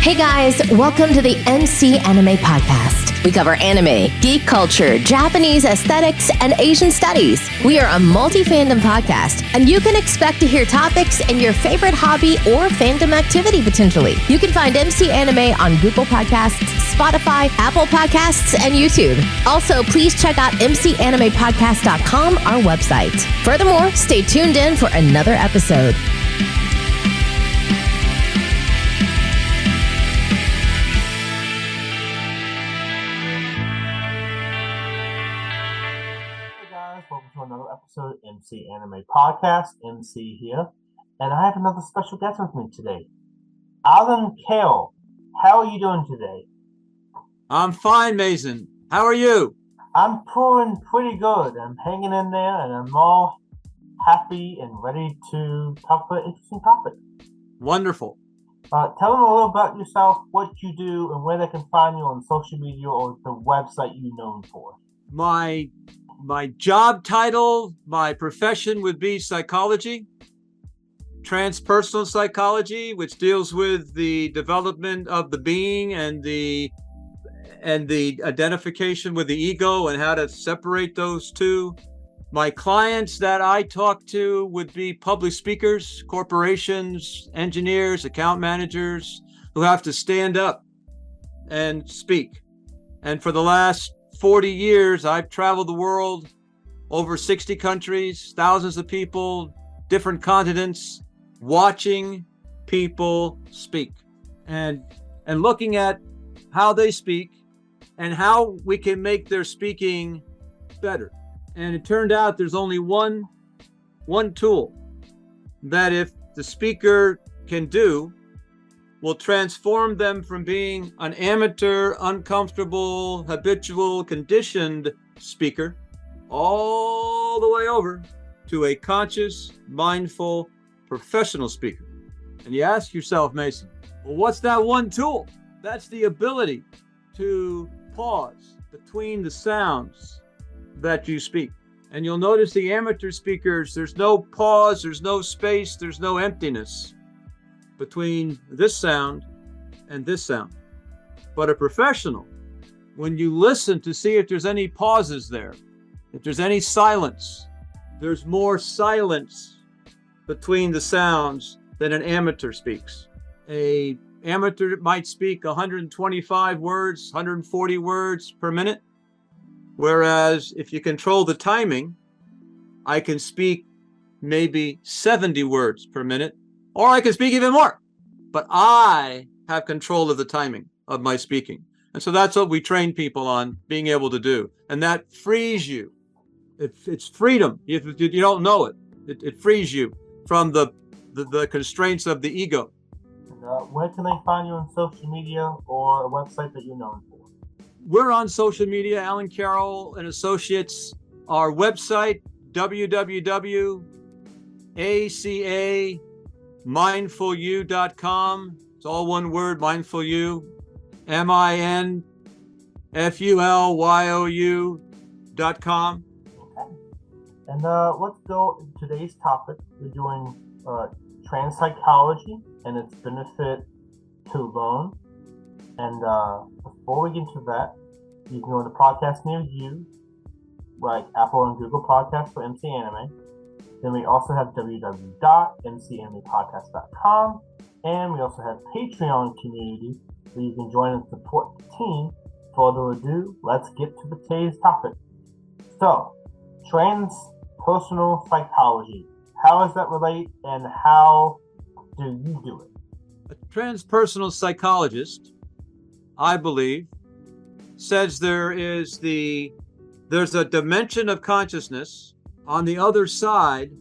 Hey guys, welcome to the MC Anime Podcast. We cover anime, geek culture, Japanese aesthetics, and Asian studies. We are a multi-fandom podcast, and you can expect to hear topics in your favorite hobby or fandom activity potentially. You can find MC Anime on Google Podcasts, Spotify, Apple Podcasts, and YouTube. Also, please check out mcanimepodcast.com, our website. Furthermore, stay tuned in for another episode. Welcome to another episode of MC Anime Podcast. MC here, and I have another special guest with me today, Alan Carroll. How are you doing today? I'm fine, Mason. How are you? I'm doing pretty good. I'm hanging in there, and I'm all happy and ready to talk about an interesting topic. Wonderful. Tell them a little about yourself, what you do, and where they can find you on social media or the website you're known for. My job title, my profession would be psychology, transpersonal psychology, which deals with the development of the being and the identification with the ego and how to separate those two. My clients that I talk to would be public speakers, corporations, engineers, account managers who have to stand up and speak. And for the last 40 years, I've traveled the world, over 60 countries, thousands of people, different continents, watching people speak and looking at how they speak and how we can make their speaking better. And it turned out there's only one tool that if the speaker can do, will transform them from being an amateur, uncomfortable, habitual, conditioned speaker all the way over to a conscious, mindful, professional speaker. And you ask yourself, Mason, well, what's that one tool? That's the ability to pause between the sounds that you speak. And you'll notice the amateur speakers, there's no pause, there's no space, there's no emptiness between this sound and this sound. But a professional, when you listen to see if there's any pauses there, if there's any silence, there's more silence between the sounds than an amateur speaks. An amateur might speak 125 words, 140 words per minute, whereas if you control the timing, I can speak maybe 70 words per minute, or I can speak even more, but I have control of the timing of my speaking. And so that's what we train people on being able to do. And that frees you. It's freedom. You don't know it. It frees you from the constraints of the ego. Where can they find you on social media or a website that you're known for? We're on social media, Alan Carroll and Associates. Our website, www.acamindfulyou.com. It's all one word, mindfulyou, mindfulyou.com. Okay. And let's go into today's topic. We're doing trans psychology and its benefit to learn. And before we get into that, you can go to podcast near you, like Apple and Google Podcasts for MC Anime. Then we also have www.mcanimepodcast.com, and we also have Patreon community where you can join and support the team. Further ado, let's get to today's topic. So, transpersonal psychology. How does that relate, and how do you do it? A transpersonal psychologist, I believe, says there's a dimension of consciousness on the other side,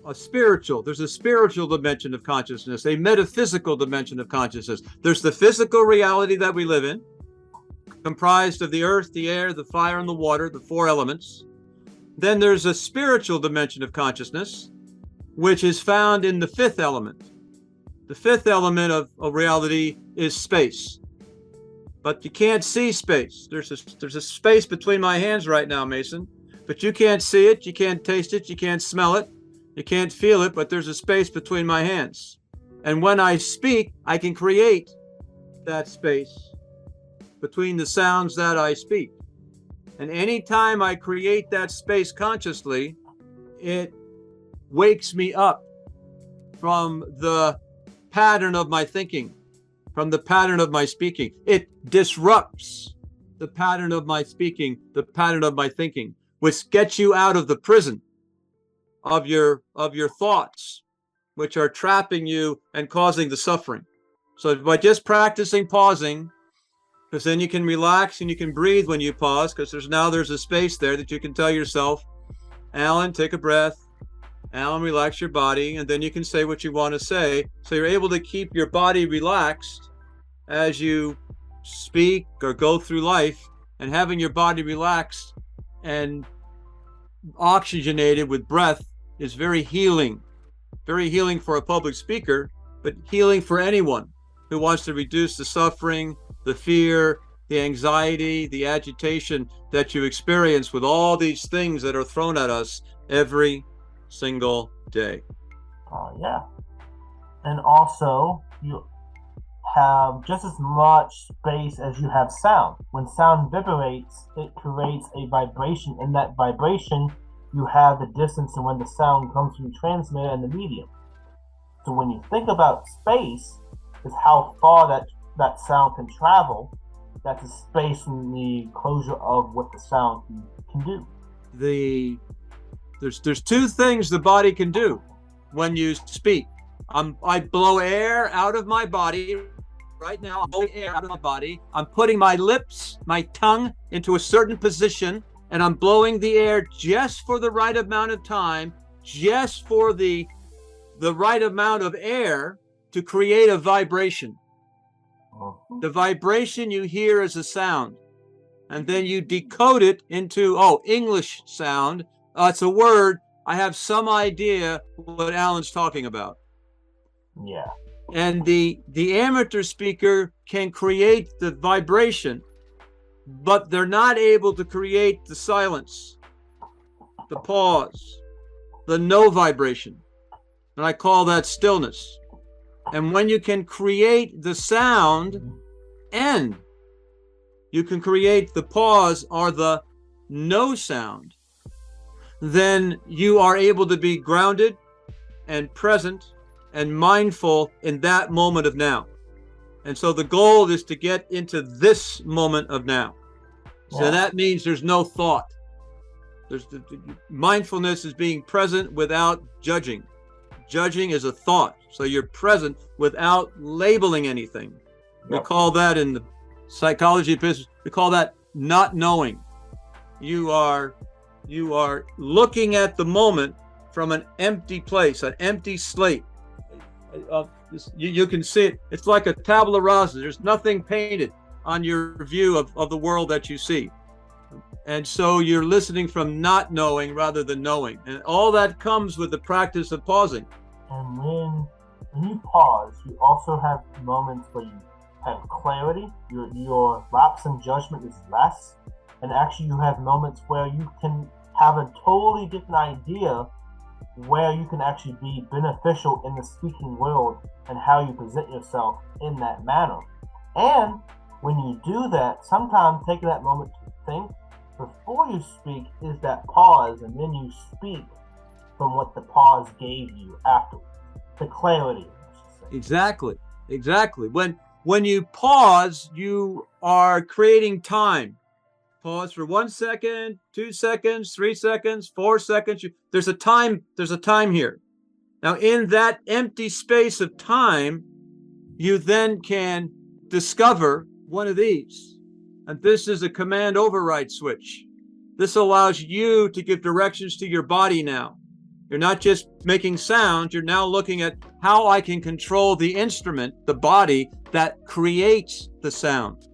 there's a spiritual dimension of consciousness, a metaphysical dimension of consciousness. There's the physical reality that we live in, comprised of the earth, the air, the fire, and the water, the four elements. Then there's a spiritual dimension of consciousness, which is found in the fifth element. The fifth element of reality is space. But you can't see space. There's a space between my hands right now, Mason. But you can't see it, you can't taste it, you can't smell it, you can't feel it, but there's a space between my hands. And when I speak, I can create that space between the sounds that I speak. And anytime I create that space consciously, it wakes me up from the pattern of my thinking, from the pattern of my speaking. It disrupts the pattern of my speaking, the pattern of my thinking, which gets you out of the prison of your thoughts, which are trapping you and causing the suffering. So by just practicing pausing, because then you can relax and you can breathe when you pause, because there's a space there that you can tell yourself, Alan, take a breath. Alan, relax your body, and then you can say what you want to say. So you're able to keep your body relaxed as you speak or go through life, and having your body relaxed and oxygenated with breath is very healing for a public speaker, but healing for anyone who wants to reduce the suffering, the fear, the anxiety, the agitation that you experience with all these things that are thrown at us every single day. Yeah. And also, you have just as much space as you have sound. When sound vibrates, it creates a vibration. In that vibration, you have the distance and when the sound comes through the transmitter and the medium. So when you think about space, is how far that sound can travel. That's the space and the closure of what the sound can do. There's two things the body can do when you speak. I blow air out of my body. Right now, I'm blowing air out of my body. I'm putting my lips, my tongue into a certain position, and I'm blowing the air just for the right amount of time, just for the right amount of air to create a vibration. The vibration you hear is a sound, and then you decode it into, English sound. It's a word. I have some idea what Alan's talking about. Yeah. And the amateur speaker can create the vibration, but they're not able to create the silence, the pause, the no vibration. And I call that stillness. And when you can create the sound and you can create the pause or the no sound, then you are able to be grounded and present and mindful in that moment of now. And so the goal is to get into this moment of now. So that means there's no thought. Mindfulness is being present without judging. Judging is a thought. So you're present without labeling anything. We call that in the psychology business, we call that not knowing. You are looking at the moment from an empty place, an empty slate. You can see it. It's like a tabula rasa. There's nothing painted on your view of the world that you see. And so you're listening from not knowing rather than knowing. And all that comes with the practice of pausing. And when you pause, you also have moments where you have clarity. Your lapse in judgment is less. And actually you have moments where you can have a totally different idea where you can actually be beneficial in the speaking world and how you present yourself in that manner. And when you do that, sometimes taking that moment to think before you speak is that pause, and then you speak from what the pause gave you afterwards. The clarity, I should say. Exactly. When you pause, you are creating time. Pause for 1 second, 2 seconds, 3 seconds, 4 seconds. There's a time here. Now, in that empty space of time, you then can discover one of these. And this is a command override switch. This allows you to give directions to your body now. You're not just making sound, you're now looking at how I can control the instrument, the body, that creates the sound.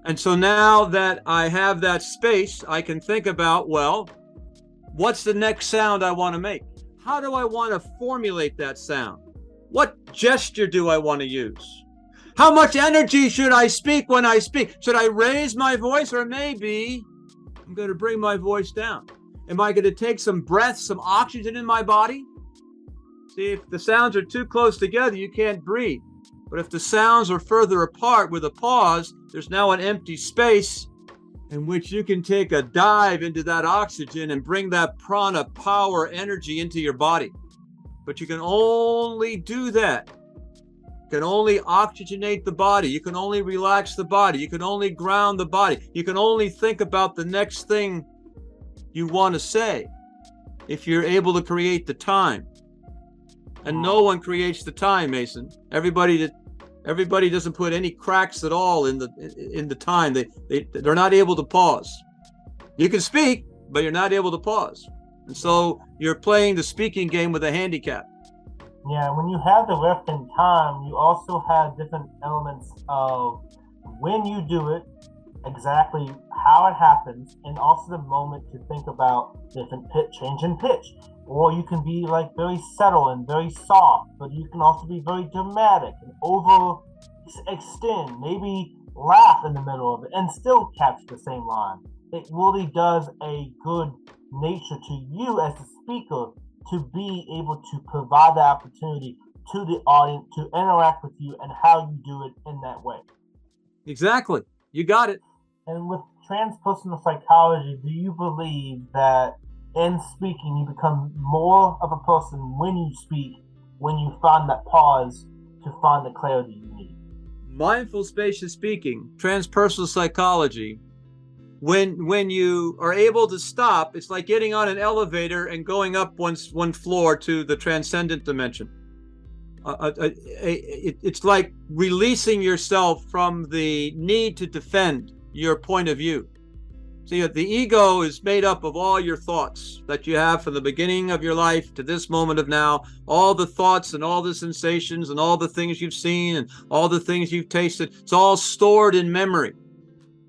And so now that I have that space, I can think about, well, what's the next sound I want to make? How do I want to formulate that sound? What gesture do I want to use? How much energy should I speak when I speak? Should I raise my voice, or maybe I'm going to bring my voice down? Am I going to take some breath, some oxygen in my body? See, if the sounds are too close together, you can't breathe. But if the sounds are further apart with a pause, there's now an empty space in which you can take a dive into that oxygen and bring that prana, power, energy into your body. But you can only do that. You can only oxygenate the body. You can only relax the body. You can only ground the body. You can only think about the next thing you want to say if you're able to create the time. And no one creates the time, Mason. Everybody doesn't put any cracks at all in the time. They're not able to pause. You can speak, but you're not able to pause. And so you're playing the speaking game with a handicap. Yeah, when you have the rift in time, you also have different elements of when you do it, exactly how it happens, and also the moment to think about different change in pitch. Or you can be like very subtle and very soft, but you can also be very dramatic and overextend, maybe laugh in the middle of it and still catch the same line. It really does a good nature to you as the speaker to be able to provide the opportunity to the audience to interact with you and how you do it in that way. Exactly. You got it. And with transpersonal psychology, do you believe that in speaking, you become more of a person when you speak, when you find that pause to find the clarity you need? Mindful spacious speaking, transpersonal psychology, when you are able to stop, it's like getting on an elevator and going up one floor to the transcendent dimension. It's like releasing yourself from the need to defend your point of view. See, the ego is made up of all your thoughts that you have from the beginning of your life to this moment of now, all the thoughts and all the sensations and all the things you've seen and all the things you've tasted. It's all stored in memory.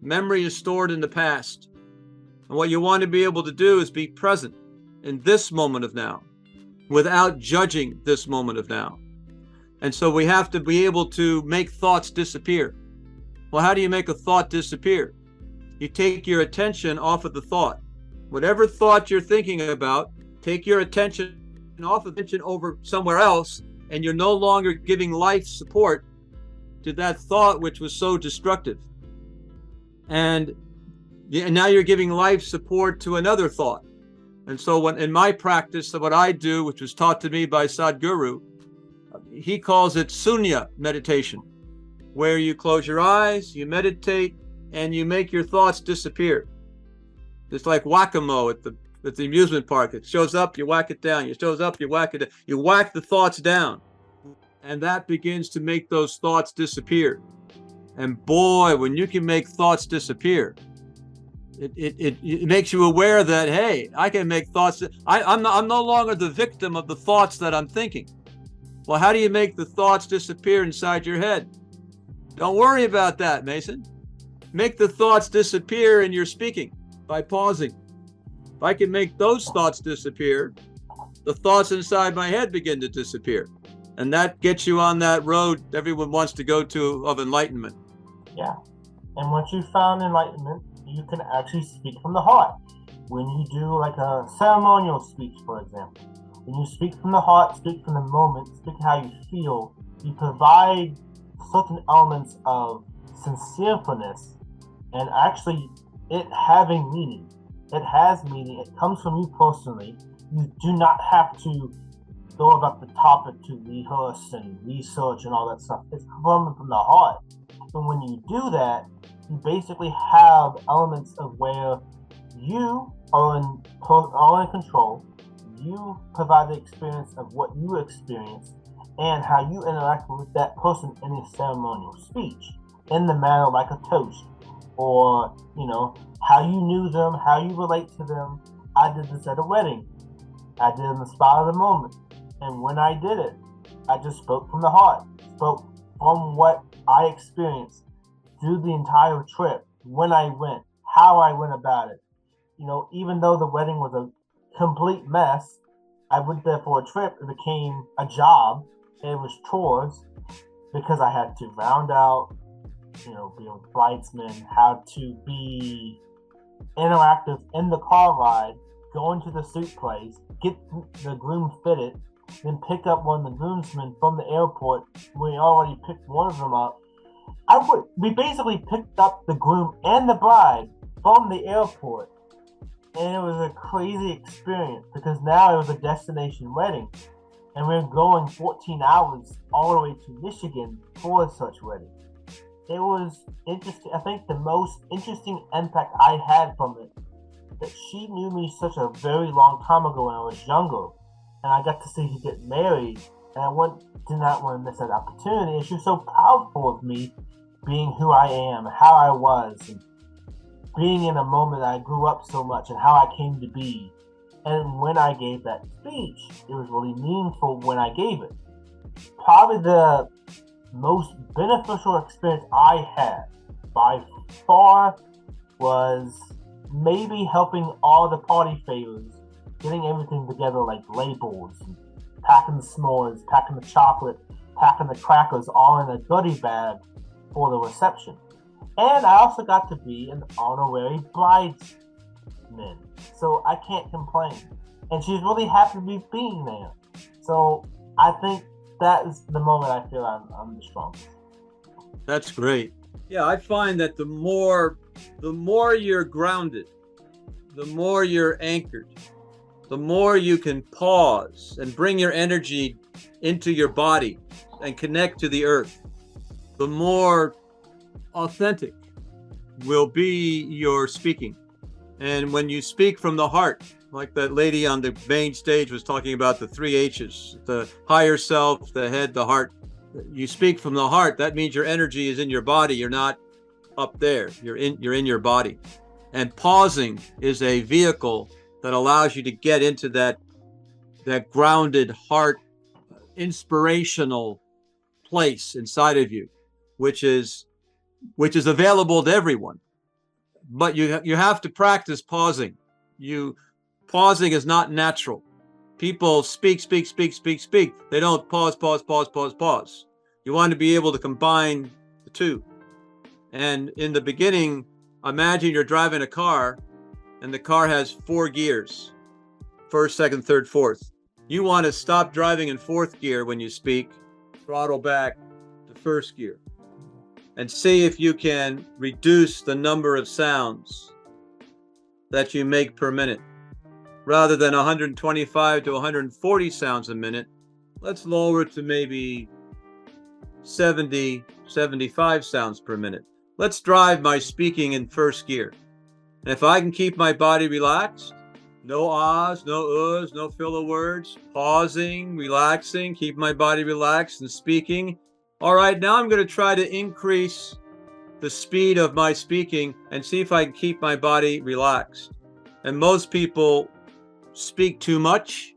Memory is stored in the past. And what you want to be able to do is be present in this moment of now without judging this moment of now. And so we have to be able to make thoughts disappear. Well, how do you make a thought disappear? You take your attention off of the thought. Whatever thought you're thinking about, take your attention off of it over somewhere else, and you're no longer giving life support to that thought which was so destructive. And now you're giving life support to another thought. And so in my practice, what I do, which was taught to me by Sadhguru, he calls it sunya meditation, where you close your eyes, you meditate, and you make your thoughts disappear. It's like whack-a-mole at the amusement park. It shows up, you whack it down. It shows up, you whack it down. You whack the thoughts down. And that begins to make those thoughts disappear. And boy, when you can make thoughts disappear, it makes you aware that, hey, I can make thoughts. I'm no longer the victim of the thoughts that I'm thinking. Well, how do you make the thoughts disappear inside your head? Don't worry about that, Mason. Make the thoughts disappear in your speaking by pausing. If I can make those thoughts disappear, the thoughts inside my head begin to disappear. And that gets you on that road everyone wants to go to of enlightenment. Yeah. And once you found enlightenment, you can actually speak from the heart. When you do like a ceremonial speech, for example, when you speak from the heart, speak from the moment, speak how you feel, you provide certain elements of sincerefulness and actually it having meaning. It has meaning. It comes from you personally. You do not have to go about the topic to rehearse and research and all that stuff. It's coming from the heart. And when you do that, you basically have elements of where you are in control. You provide the experience of what you experience and how you interact with that person in a ceremonial speech in the manner like a toast, or how you knew them, how you relate to them. I did this at a wedding. I did it in the spot of the moment. And when I did it, I just spoke from the heart, spoke from what I experienced through the entire trip, when I went, how I went about it. Even though the wedding was a complete mess, I went there for a trip. It became a job. It was chores because I had to round out, be a bridesman, how to be interactive in the car ride, going to the suit place, get the groom fitted, then pick up one of the groomsmen from the airport. We already picked one of them up. We basically picked up the groom and the bride from the airport, and it was a crazy experience because now it was a destination wedding, and we're going 14 hours all the way to Michigan for such wedding. It was interesting. I think the most interesting impact I had from it, that she knew me such a very long time ago when I was younger, and I got to see her get married, and I did not want to miss that opportunity. And she was so proudful of me being who I am, how I was, and being in a moment I grew up so much and how I came to be. And when I gave that speech, it was really meaningful when I gave it. Probably the most beneficial experience I had by far was maybe helping all the party favors, getting everything together like labels, packing the s'mores, packing the chocolate, packing the crackers all in a goodie bag for the reception. And I also got to be an honorary bridesman, so I can't complain. And she's really happy to be being there. So I think that is the moment I feel I'm the strongest. That's great. Yeah, I find that the more you're grounded, the more you're anchored, the more you can pause and bring your energy into your body and connect to the earth, the more authentic will be your speaking. And when you speak from the heart, like that lady on the main stage was talking about the 3 H's, the higher self, the head, the heart. You speak from the heart, that means your energy is in your body. You're not up there, you're in your body. And pausing is a vehicle that allows you to get into that grounded heart, inspirational place inside of you, which is available to everyone. But you have to practice pausing. Pausing is not natural. People speak. They don't pause. You want to be able to combine the two. And in the beginning, imagine you're driving a car and the car has 4 gears, first, second, third, fourth. You want to stop driving in 4th gear when you speak, throttle back to 1st gear, and see if you can reduce the number of sounds that you make per minute. Rather than 125 to 140 sounds a minute, let's lower it to maybe 70, 75 sounds per minute. Let's drive my speaking in 1st gear. And if I can keep my body relaxed, no ahs, no uhs, no filler words, pausing, relaxing, keep my body relaxed and speaking. All right, now I'm going to try to increase the speed of my speaking and see if I can keep my body relaxed. And most people speak too much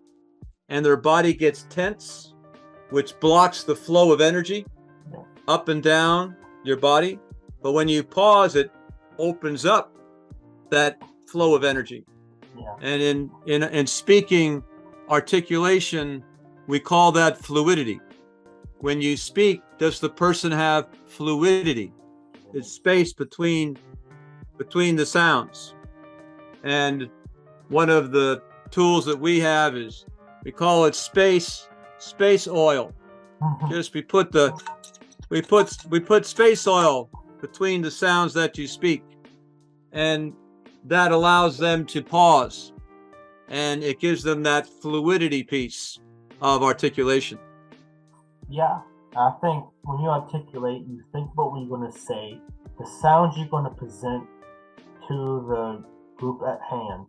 and their body gets tense, which blocks the flow of energy up and down your body. But when you pause, it opens up that flow of energy. Yeah. And in speaking articulation, we call that fluidity. When you speak, does the person have fluidity? It's space between the sounds. And one of the tools that we have is, we call it space oil. Just we put space oil between the sounds that you speak, and that allows them to pause, and it gives them that fluidity piece of articulation. Yeah, I think when you articulate, you think about what you're going to say, the sounds you're going to present to the group at hand,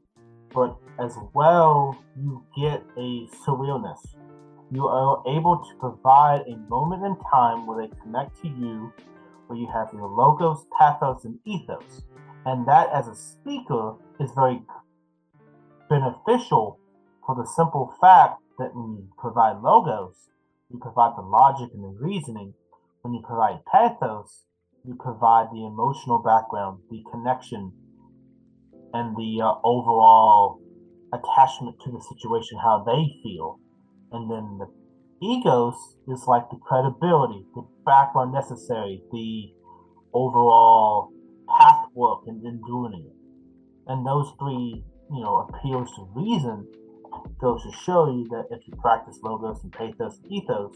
but as well, you get a surrealness. You are able to provide a moment in time where they connect to you, where you have your logos, pathos, and ethos. And that, as a speaker, is very beneficial for the simple fact that when you provide logos, you provide the logic and the reasoning. When you provide pathos, you provide the emotional background, the connection, and the overall attachment to the situation, how they feel. And then the egos is like the credibility, the background necessary, the overall path work and doing it. And those 3, appeals to reason goes to show you that if you practice logos and pathos and ethos,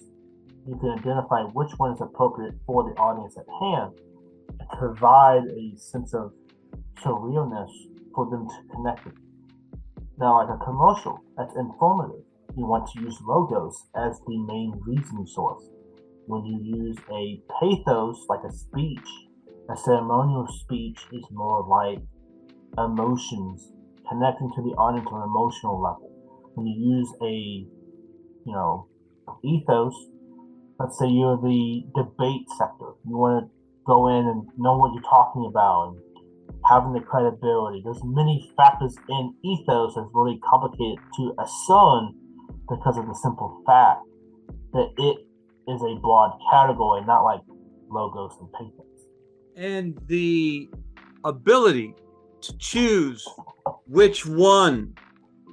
you can identify which one is appropriate for the audience at hand and provide a sense of surrealness for them to connect with. Now, like a commercial that's informative, you want to use logos as the main reasoning source. When you use a pathos, like a speech, a ceremonial speech is more like emotions, connecting to the audience on an emotional level. When you use a, ethos, let's say you're the debate sector, you want to go in and know what you're talking about and having the credibility. There's many factors in ethos that's really complicated to assign because of the simple fact that it is a broad category, not like logos and pathos. And the ability to choose which one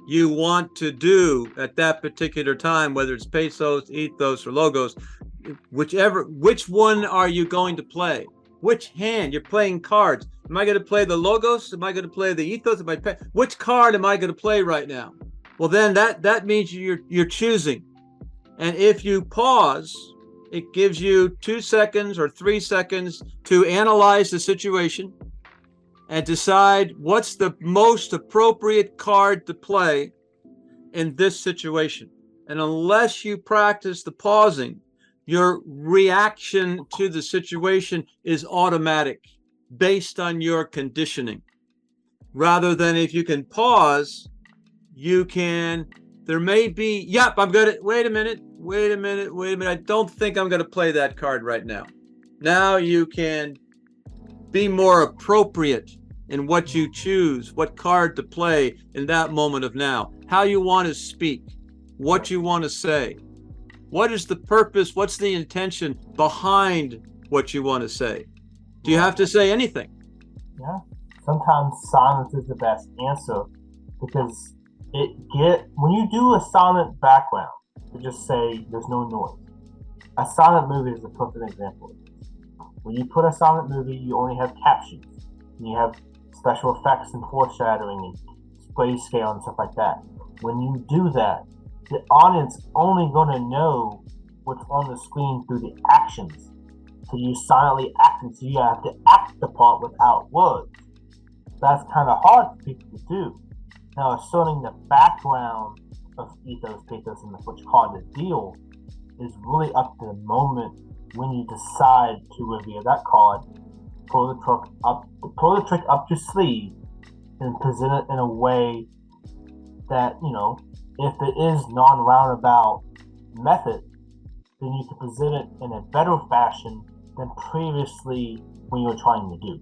you want to do at that particular time, whether it's pathos, ethos, or logos, which one are you going to play? Which hand? You're playing cards. Am I going to play the logos? Am I going to play the ethos? Which card am I going to play right now? Well, then that means you're choosing. And if you pause, it gives you 2 seconds or 3 seconds to analyze the situation and decide what's the most appropriate card to play in this situation. And unless you practice the pausing, your reaction to the situation is automatic based on your conditioning. Rather than if you can pause, there may be, I'm going to, wait a minute. I don't think I'm going to play that card right now. Now you can be more appropriate in what you choose, what card to play in that moment of now, how you want to speak, what you want to say. What is the purpose? What's the intention behind what you want to say? Do you have to say anything? Yeah. Sometimes silence is the best answer because when you do a silent background, to just say there's no noise. A silent movie is a perfect example of this. When you put a silent movie, you only have captions. And you have special effects and foreshadowing and grayscale and stuff like that. When you do that, the audience only going to know what's on the screen through the actions. So you silently acting, so you have to act the part without words. That's kind of hard for people to do. Now, asserting the background of ethos, pathos, and what you call the deal is really up to the moment when you decide to reveal that card, pull the trick up your sleeve, and present it in a way that, if it is non-roundabout method, then you can present it in a better fashion than previously when you were trying to do.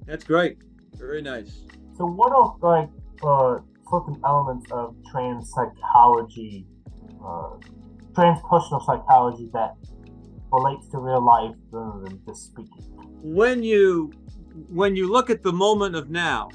That's great. Very nice. So what are certain elements of psychology, transpersonal psychology that relates to real life rather than just speaking? When you look at the moment of now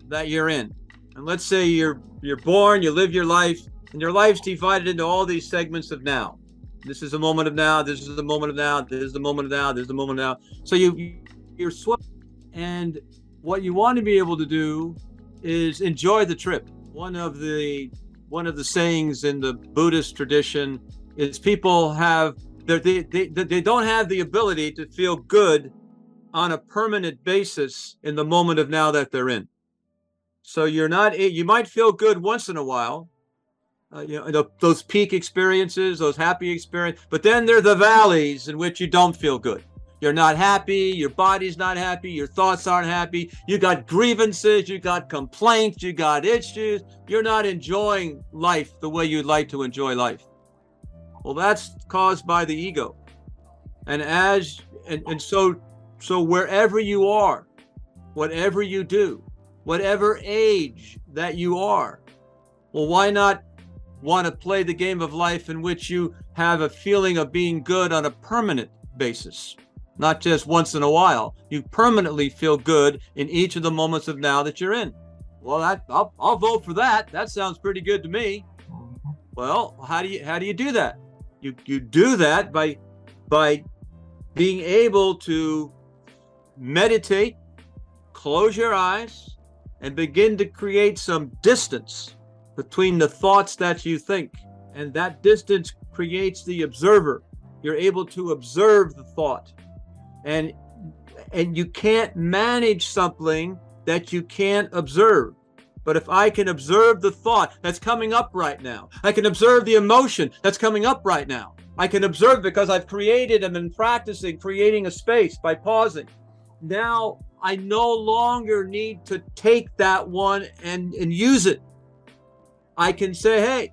that you're in, and let's say you're born, you live your life, and your life's divided into all these segments of now. This is a moment of now, this is the moment of now, this is the moment of now, this is the moment of now. So you're swept, and what you want to be able to do is enjoy the trip. One of the sayings in the Buddhist tradition is people they don't have the ability to feel good on a permanent basis in the moment of now that they're in. So you might feel good once in a while, those peak experiences, those happy experiences, but then there are the valleys in which you don't feel good. You're not happy, your body's not happy, your thoughts aren't happy, you got grievances, you got complaints, you got issues, you're not enjoying life the way you'd like to enjoy life. Well, that's caused by the ego. And so wherever you are, whatever you do, whatever age that you are, well, why not want to play the game of life in which you have a feeling of being good on a permanent basis? Not just once in a while. You permanently feel good in each of the moments of now that you're in. Well, I'll vote for that. That sounds pretty good to me. Well, how do you do that? You do that by being able to meditate, close your eyes, and begin to create some distance between the thoughts that you think, and that distance creates the observer. You're able to observe the thought, and you can't manage something that you can't observe. But if I can observe the thought that's coming up right now, I can observe the emotion that's coming up right now. I can observe because I've created and been practicing creating a space by pausing. Now I no longer need to take that one and use it. I can say, hey,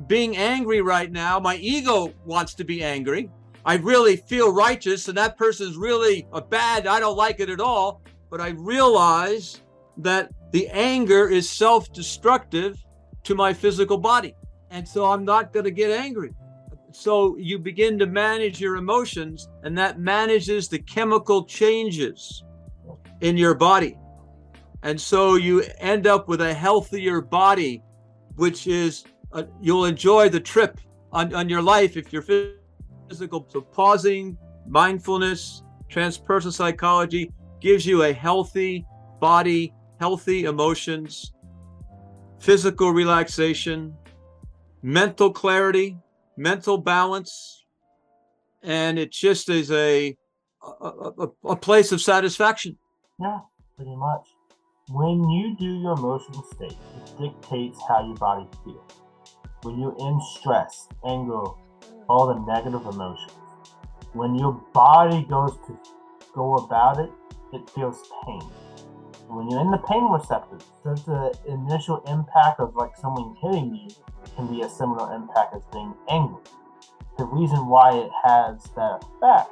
being angry right now, my ego wants to be angry. I really feel righteous, and that person's really a bad, I don't like it at all. But I realize that the anger is self-destructive to my physical body. And so I'm not going to get angry. So you begin to manage your emotions, and that manages the chemical changes in your body. And so you end up with a healthier body, which is, you'll enjoy the trip on your life if you're physical. So pausing, mindfulness, transpersonal psychology gives you a healthy body, healthy emotions, physical relaxation, mental clarity, mental balance, and it just is a place of satisfaction. Yeah, pretty much. When you do your emotional state, it dictates how your body feels. When you're in stress, anger, all the negative emotions, when your body goes to go about it, it feels pain. When you're in the pain receptors, there's the initial impact of like someone hitting you can be a similar impact as being angry. The reason why it has that effect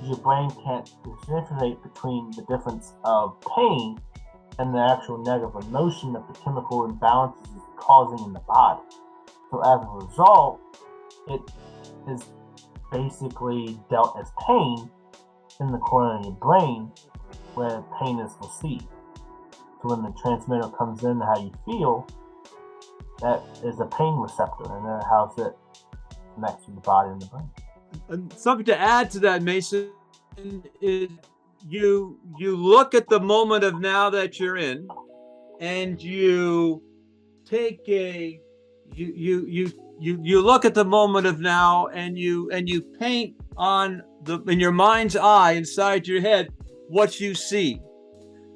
is your brain can't differentiate between the difference of pain and the actual negative emotion that the chemical imbalances is causing in the body. So as a result, it is basically dealt as pain in the corner of your brain where pain is received. So when the transmitter comes in how you feel, that is a pain receptor, and then how it connects with the body and the brain. And something to add to that, Mason, is you look at the moment of now that you're in, and you take you look at the moment of now, and you paint on in your mind's eye inside your head what you see.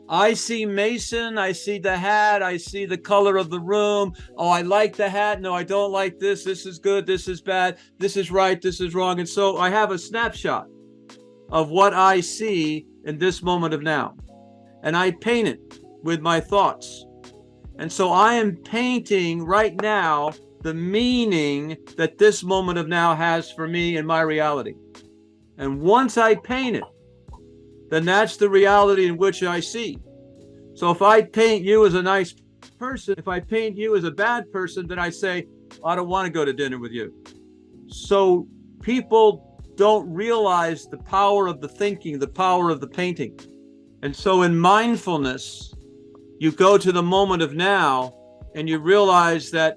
I see Mason, I see the hat, I see the color of the room. Oh, I like the hat. No, I don't like this. This is good. This is bad. This is right. This is wrong. And so I have a snapshot of what I see in this moment of now. And I paint it with my thoughts. And so I am painting right now the meaning that this moment of now has for me in my reality. And once I paint it, then that's the reality in which I see. So if I paint you as a nice person, if I paint you as a bad person, then I say, I don't want to go to dinner with you. So people don't realize the power of the thinking, the power of the painting. And so in mindfulness, you go to the moment of now and you realize that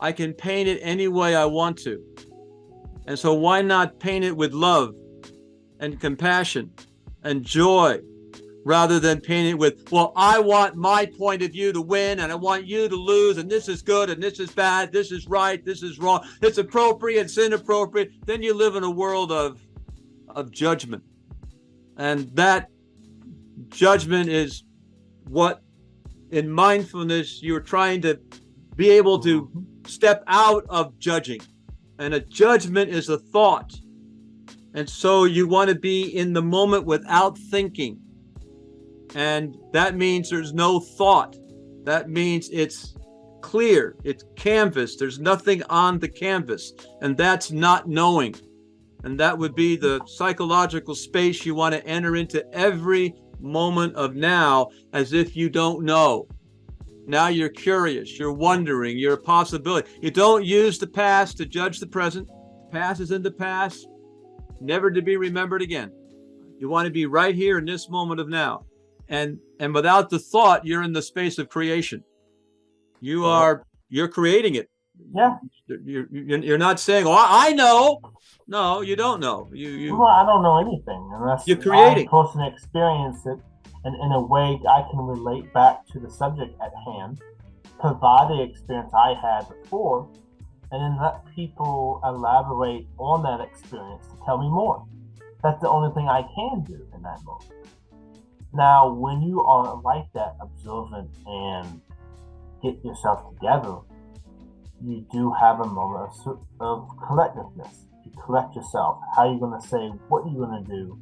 I can paint it any way I want to. And so why not paint it with love and compassion and joy, rather than paint it with, well, I want my point of view to win, and I want you to lose, and this is good, and this is bad, this is right, this is wrong, it's appropriate, it's inappropriate. Then you live in a world of judgment. And that judgment is what, in mindfulness, you're trying to be able to step out of judging. And a judgment is a thought. And so you want to be in the moment without thinking. And that means there's no thought. That means it's clear, it's canvas. There's nothing on the canvas. And that's not knowing. And that would be the psychological space you want to enter into every moment of now, as if you don't know. Now you're curious, you're wondering, you're a possibility. You don't use the past to judge the present. The past is in the past, never to be remembered again. You want to be right here in this moment of now. And without the thought, you're in the space of creation. You're creating it. Yeah. You're not saying, oh, I know. No, you don't know. Well, I don't know anything unless you're creating. I personally experience it, and in a way I can relate back to the subject at hand. provide the experience I had before, and then let people elaborate on that experience to tell me more. That's the only thing I can do in that moment. Now, when you are like that, observant and get yourself together, you do have a moment of collectiveness. You collect yourself. How are you going to say? What are you going to do?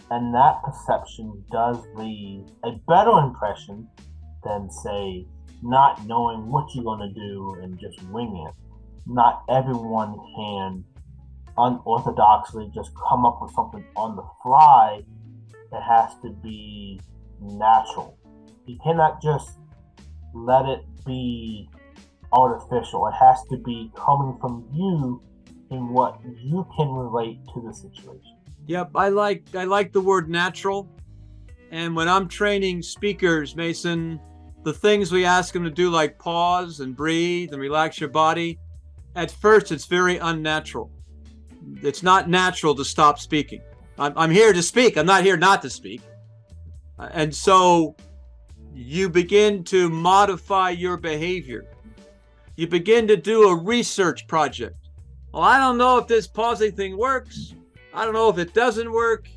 And that perception does leave a better impression than, say, not knowing what you're going to do and just winging it. Not everyone can unorthodoxly just come up with something on the fly. It has to be natural. You cannot just let it be artificial. It has to be coming from you in what you can relate to the situation. Yep, I like the word natural. And when I'm training speakers, Mason, the things we ask them to do, like pause and breathe and relax your body, at first it's very unnatural. It's not natural to stop speaking. I'm here to speak. I'm not here not to speak. And so you begin to modify your behavior. You begin to do a research project. Well, I don't know if this pausing thing works. I don't know if it doesn't work.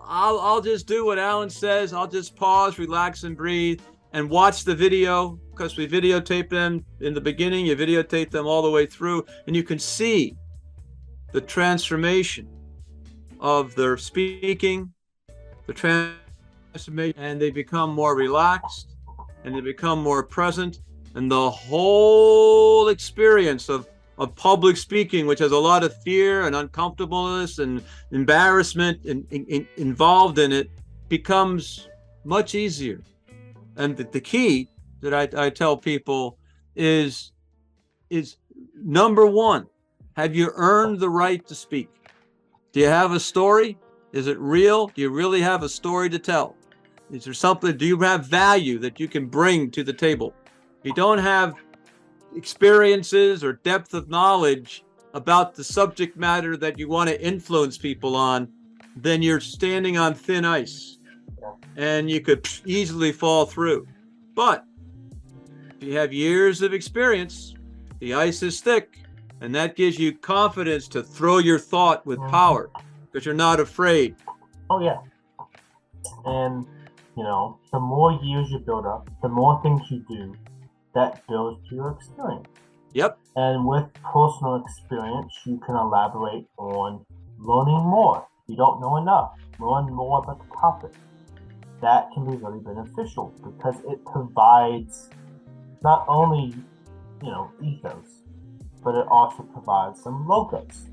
I'll just do what Alan says. I'll just pause, relax, and breathe, and watch the video, because we videotape them in the beginning. You videotape them all the way through, and you can see the transformation of their speaking, the transformation, and they become more relaxed, and they become more present, and the whole experience of public speaking, which has a lot of fear and uncomfortableness and embarrassment involved in it, becomes much easier. And the key that I tell people is number one, have you earned the right to speak? Do you have a story? Is it real? Do you really have a story to tell? Is there something, do you have value that you can bring to the table? If you don't have experiences or depth of knowledge about the subject matter that you want to influence people on, then you're standing on thin ice and you could easily fall through. But if you have years of experience, the ice is thick, and that gives you confidence to throw your thought with power because you're not afraid. Oh, yeah. And, the more years you build up, the more things you do, that builds to your experience. Yep. And with personal experience, you can elaborate on learning more. You don't know enough. Learn more about the topic. That can be really beneficial because it provides not only, ethos, but it also provides some logos.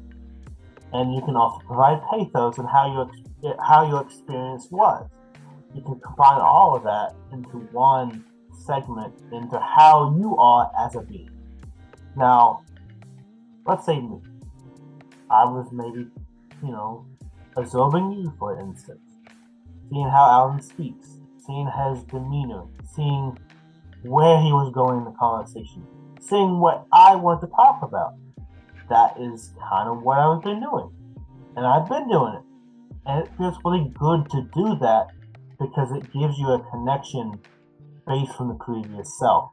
And you can also provide pathos and how your experience was. You can combine all of that into one segment into how you are as a being. Now, let's say me. I was maybe, observing you, for instance, seeing how Alan speaks, seeing his demeanor, seeing where he was going in the conversation, seeing what I want to talk about. That is kind of what I've been doing. And I've been doing it. And it feels really good to do that because it gives you a connection based from the previous self.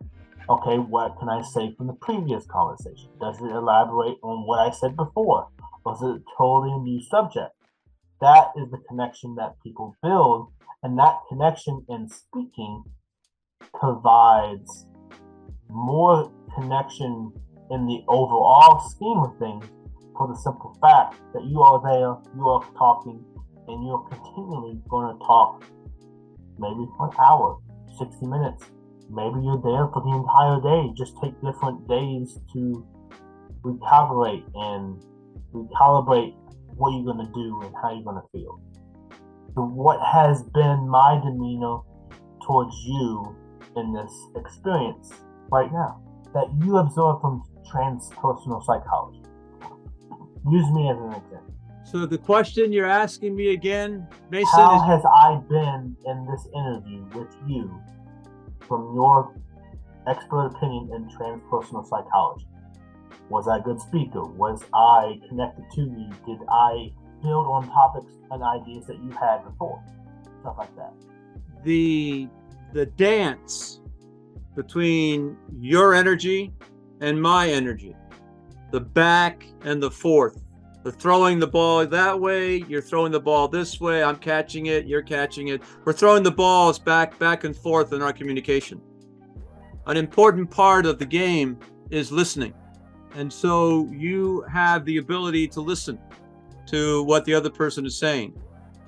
Okay, what can I say from the previous conversation? Does it elaborate on what I said before? Was it a totally new subject? That is the connection that people build, and that connection in speaking provides more connection in the overall scheme of things for the simple fact that you are there, you are talking, and you're continually going to talk maybe for an hour, 60 minutes. Maybe you're there for the entire day. Just take different days to recalibrate what you're going to do and how you're going to feel. So what has been my demeanor towards you in this experience right now that you observe from transpersonal psychology? Use me as an example. So the question you're asking me again, Mason, how has I been in this interview with you from your expert opinion in transpersonal psychology? Was I a good speaker? Was I connected to you? Did I build on topics and ideas that you had before? Stuff like that. The dance between your energy and my energy, the back and the forth. The throwing the ball that way, you're throwing the ball this way, I'm catching it, you're catching it. We're throwing the balls back and forth in our communication. An important part of the game is listening. And so you have the ability to listen to what the other person is saying.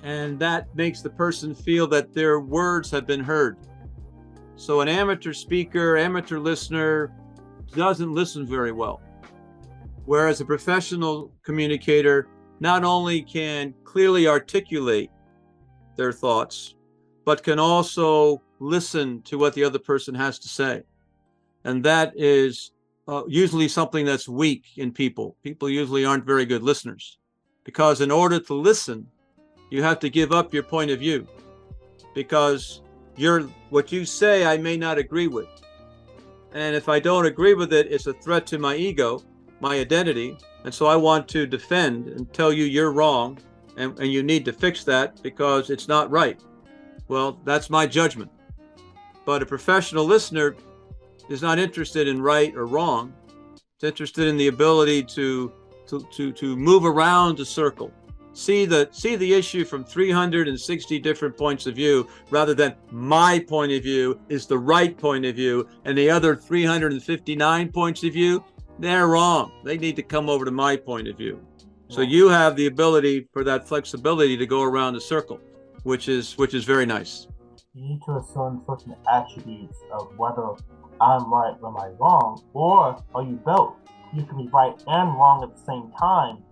And that makes the person feel that their words have been heard. So an amateur speaker, amateur listener doesn't listen very well. Whereas a professional communicator not only can clearly articulate their thoughts, but can also listen to what the other person has to say. And that is usually something that's weak in people. People usually aren't very good listeners, because in order to listen, you have to give up your point of view, because what you say I may not agree with. And if I don't agree with it, it's a threat to my ego, my identity. And so I want to defend and tell you you're wrong and you need to fix that because it's not right. Well, that's my judgment. But a professional listener is not interested in right or wrong. It's interested in the ability to move around the circle. See the issue from 360 different points of view, rather than my point of view is the right point of view and the other 359 points of view, they're wrong. They need to come over to my point of view. So you have the ability for that flexibility to go around the circle, which is very nice. You need to assume certain attributes of whether I'm right or am I wrong, or are you both? You can be right and wrong at the same time,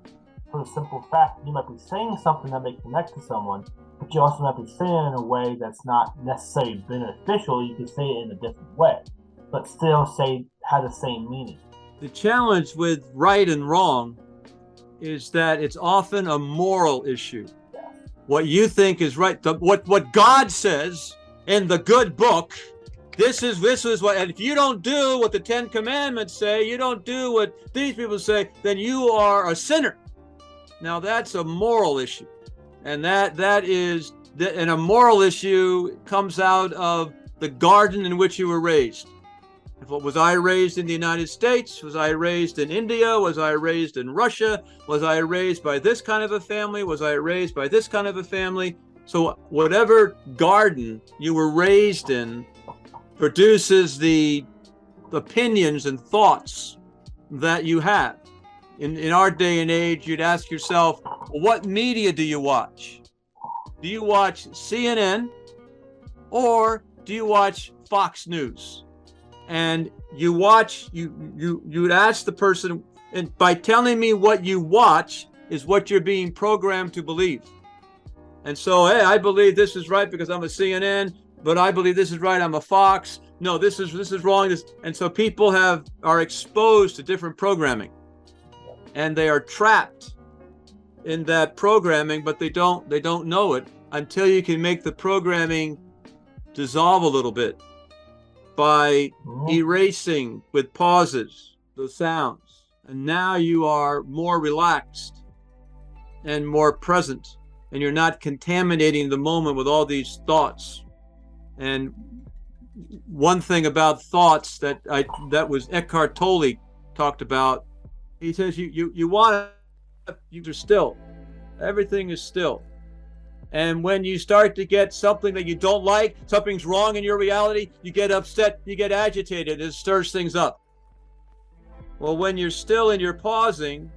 for the simple fact that you might be saying something that may connect to someone, but you also might be saying it in a way that's not necessarily beneficial. You can say it in a different way, but still have the same meaning. The challenge with right and wrong is that it's often a moral issue. Yes. What you think is right, what God says in the good book, this is what, and if you don't do what the 10 Commandments say, you don't do what these people say, then you are a sinner. Now that's a moral issue, and and a moral issue comes out of the garden in which you were raised. Was I raised in the United States? Was I raised in India? Was I raised in Russia? Was I raised by this kind of a family? Was I raised by this kind of a family? So whatever garden you were raised in produces the opinions and thoughts that you have. In our day and age, you'd ask yourself, what media do you watch? Do you watch CNN or do you watch Fox News? And you'd ask the person, and by telling me what you watch is what you're being programmed to believe. And so, hey, I believe this is right because I'm a CNN, but I believe this is right, I'm a Fox. No, this is wrong. And so people are exposed to different programming, and they are trapped in that programming, but they don't know it until you can make the programming dissolve a little bit by erasing with pauses the sounds. And now you are more relaxed and more present, and you're not contaminating the moment with all these thoughts. And one thing about thoughts that was Eckhart Tolle talked about, he says you're still. Everything is still. And when you start to get something that you don't like, something's wrong in your reality, you get upset, you get agitated, it stirs things up. Well, when you're still and you're pausing,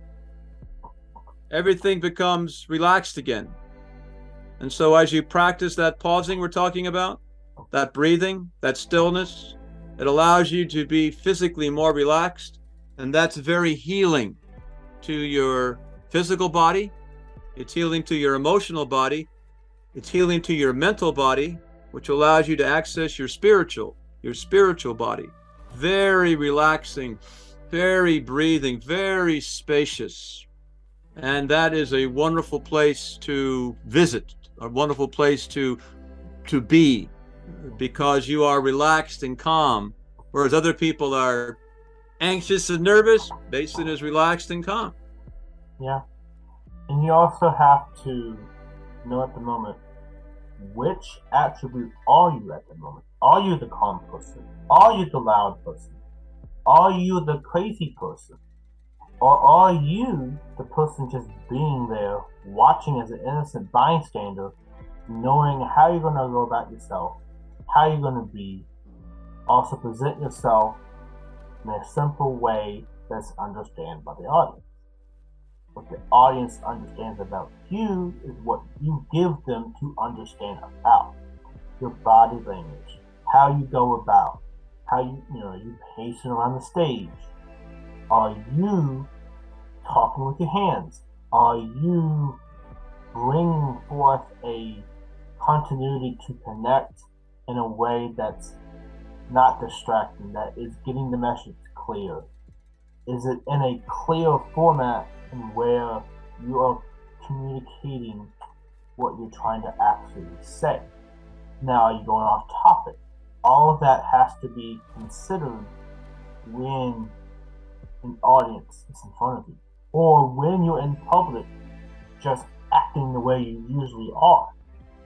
everything becomes relaxed again. And so as you practice that pausing we're talking about, that breathing, that stillness, it allows you to be physically more relaxed. And that's very healing to your physical body. It's healing to your emotional body. It's healing to your mental body, which allows you to access your spiritual body. Very relaxing, very breathing, very spacious. And that is a wonderful place to visit, a wonderful place to be, because you are relaxed and calm, whereas other people are anxious and nervous. Basin is relaxed and calm. Yeah. And you also have to know at the moment which attribute are you at the moment? Are you the calm person? Are you the loud person? Are you the crazy person? Or are you the person just being there, watching as an innocent bystander, knowing how you're going to go about yourself, how you're going to be, also present yourself in a simple way that's understood by the audience. What the audience understands about you is what you give them to understand about. Your body language, how you go about, how you pacing around the stage. Are you talking with your hands? Are you bringing forth a continuity to connect in a way that's not distracting, that is getting the message clear? Is it in a clear format in where you are communicating what you're trying to actually say? Now, are you going off topic? All of that has to be considered when an audience is in front of you, or when you're in public just acting the way you usually are.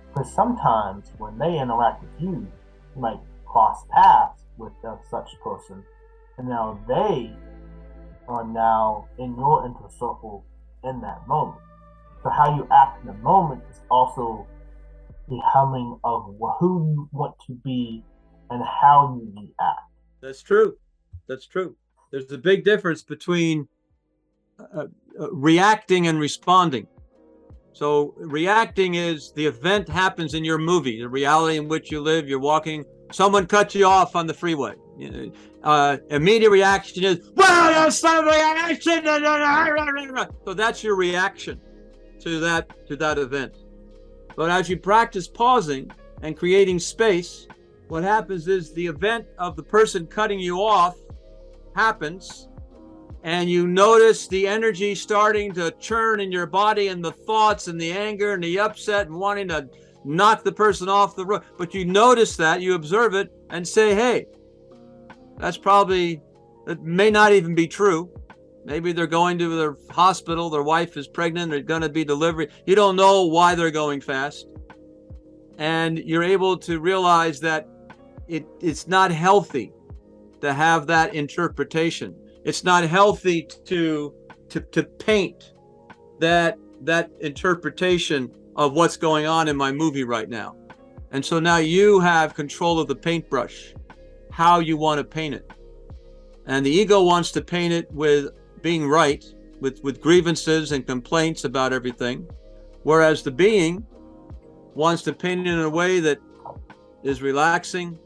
Because sometimes when they interact with you, you might cross paths with such person, and now they are now in your inner circle in that moment. So how you act in the moment is also becoming of who you want to be and how you react. That's true. That's true. There's a big difference between reacting and responding. So reacting is the event happens in your movie, the reality in which you live. You're walking, someone cut you off on the freeway. Immediate reaction is, well, that's not a reaction. So that's your reaction to that event. But as you practice pausing and creating space, what happens is the event of the person cutting you off happens, and you notice the energy starting to churn in your body, and the thoughts and the anger and the upset and wanting to knock the person off the road. But you notice that, you observe it, and say, hey, that may not even be true. Maybe they're going to their hospital, their wife is pregnant, they're going to be delivered. You don't know why they're going fast. And you're able to realize that it's not healthy to have that interpretation. It's not healthy to paint that interpretation of what's going on in my movie right now. And so now you have control of the paintbrush, how you want to paint it. And the ego wants to paint it with being right, with grievances and complaints about everything, whereas the being wants to paint it in a way that is relaxing,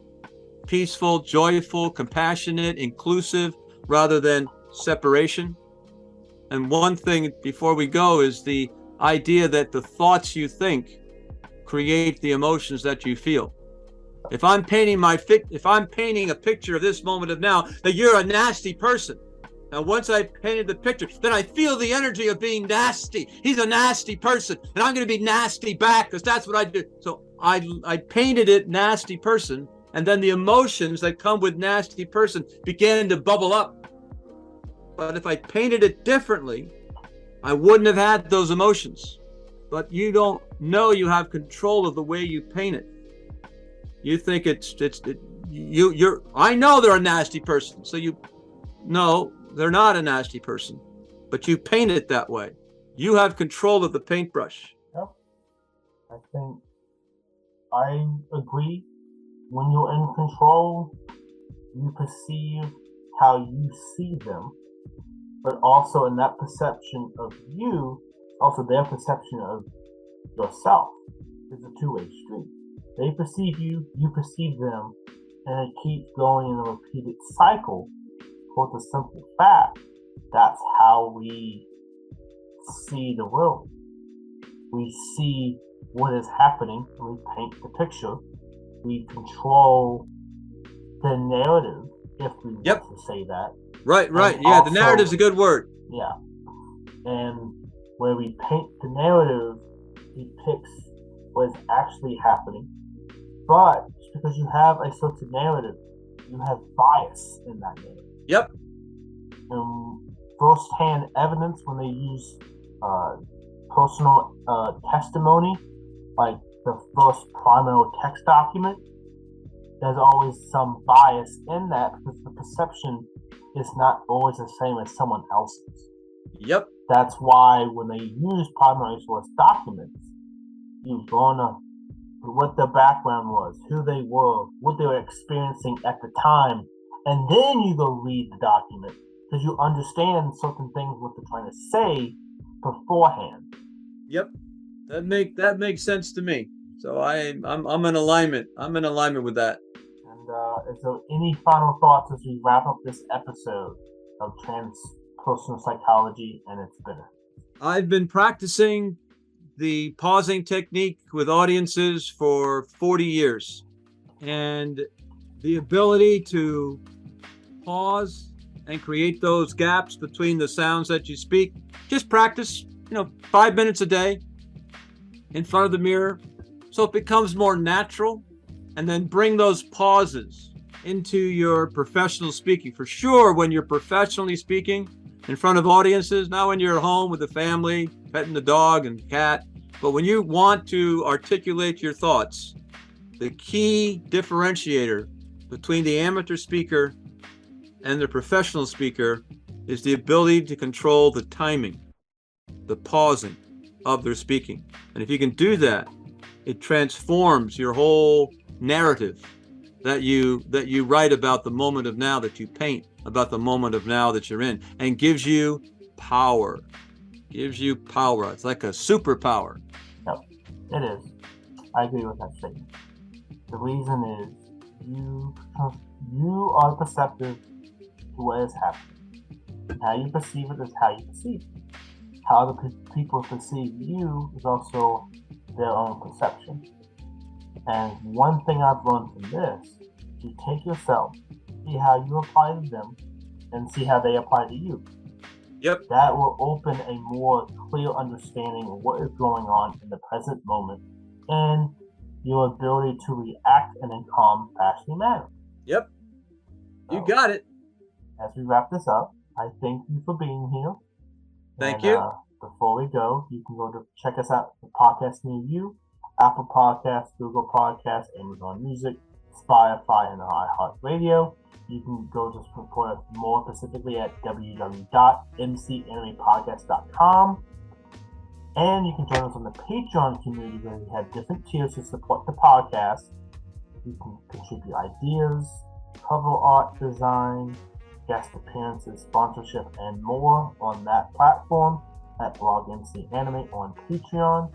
peaceful, joyful, compassionate, inclusive, rather than separation. And one thing before we go is the idea that the thoughts you think create the emotions that you feel. If I'm painting a picture of this moment of now, that you're a nasty person, now once I painted the picture, then I feel the energy of being nasty. He's a nasty person, and I'm going to be nasty back because that's what I do. So I painted it nasty person, and then the emotions that come with nasty person began to bubble up. But if I painted it differently, I wouldn't have had those emotions. But you don't know you have control of the way you paint it. You think I know they're a nasty person. So no, they're not a nasty person, but you paint it that way. You have control of the paintbrush. Yep. I think I agree. When you're in control, you perceive how you see them, but also in that perception of you, also their perception of yourself is a two-way street. They perceive you, you perceive them, and it keeps going in a repeated cycle for the simple fact that's how we see the world. We see what is happening, and we paint the picture. We control the narrative, if we want to say that. Right. And yeah, also, the narrative's a good word. Yeah. And where we paint the narrative depicts what is actually happening. But just because you have a certain narrative, you have bias in that narrative. Yep. First-hand evidence when they use personal testimony, like the first primary text document, there's always some bias in that because the perception is not always the same as someone else's. Yep. That's why when they use primary source documents, you're going to what their background was, who they were, what they were experiencing at the time, and then you go read the document because you understand certain things what they're trying to say beforehand. Yep, that makes sense to me. So I'm in alignment. I'm in alignment with that. And is there any final thoughts as we wrap up this episode of Transpersonal Psychology and its benefits? I've been practicing the pausing technique with audiences for 40 years, and the ability to pause and create those gaps between the sounds that you speak. Just practice, 5 minutes a day in front of the mirror so it becomes more natural, and then bring those pauses into your professional speaking. For sure, when you're professionally speaking in front of audiences, not when you're at home with the family, petting the dog and cat, but when you want to articulate your thoughts, the key differentiator between the amateur speaker and the professional speaker is the ability to control the timing, the pausing of their speaking. And if you can do that, it transforms your whole narrative that you write about the moment of now, that you paint about the moment of now that you're in, and gives you power. It's like a superpower. Yep, it is. I agree with that statement. The reason is you are perceptive to what is happening. How you perceive it is how you perceive it. How the people perceive you is also their own perception. And one thing I've learned from this is to take yourself, see how you apply to them, and see how they apply to you. Yep. That will open a more clear understanding of what is going on in the present moment and your ability to react in a calm, passionate manner. Yep. You got it. As we wrap this up, I thank you for being here. Thank you. Before we go, you can go to check us out, the podcast near you, Apple Podcasts, Google Podcasts, Amazon Music, Spotify, and iHeartRadio. You can go to support us more specifically at www.mcanimepodcast.com. And you can join us on the Patreon community where we have different tiers to support the podcast. You can contribute ideas, cover art design, guest appearances, sponsorship, and more on that platform at Blog MC Anime on Patreon.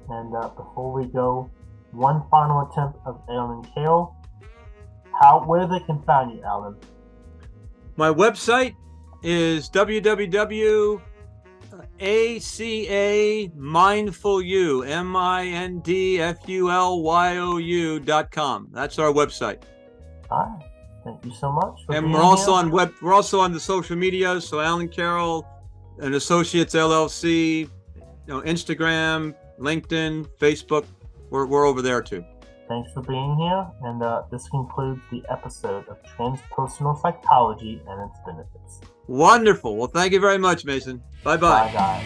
And before we go, one final attempt of Alan Carroll. Where they can find you, Alan? My website is www.acamindfulyou.com. That's our website. All right. Thank you so much. And we're also on the social media. So Alan Carroll and Associates LLC, Instagram, LinkedIn, Facebook. We're over there too. Thanks for being here, and this concludes the episode of Transpersonal Psychology and its benefits. Wonderful. Well, thank you very much, Mason. Bye-bye. Bye, guys.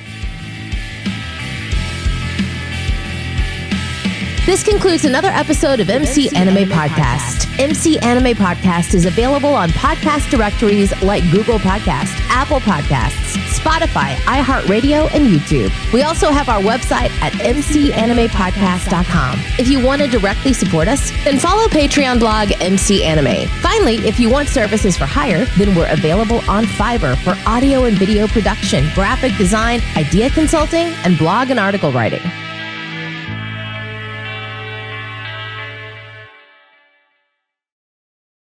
This concludes another episode of MC Anime Podcast. MC Anime Podcast is available on podcast directories like Google Podcast, Apple Podcasts, Spotify, iHeartRadio, and YouTube. We also have our website at mcanimepodcast.com. If you want to directly support us, then follow Patreon blog MC Anime. Finally, if you want services for hire, then we're available on Fiverr for audio and video production, graphic design, idea consulting, and blog and article writing.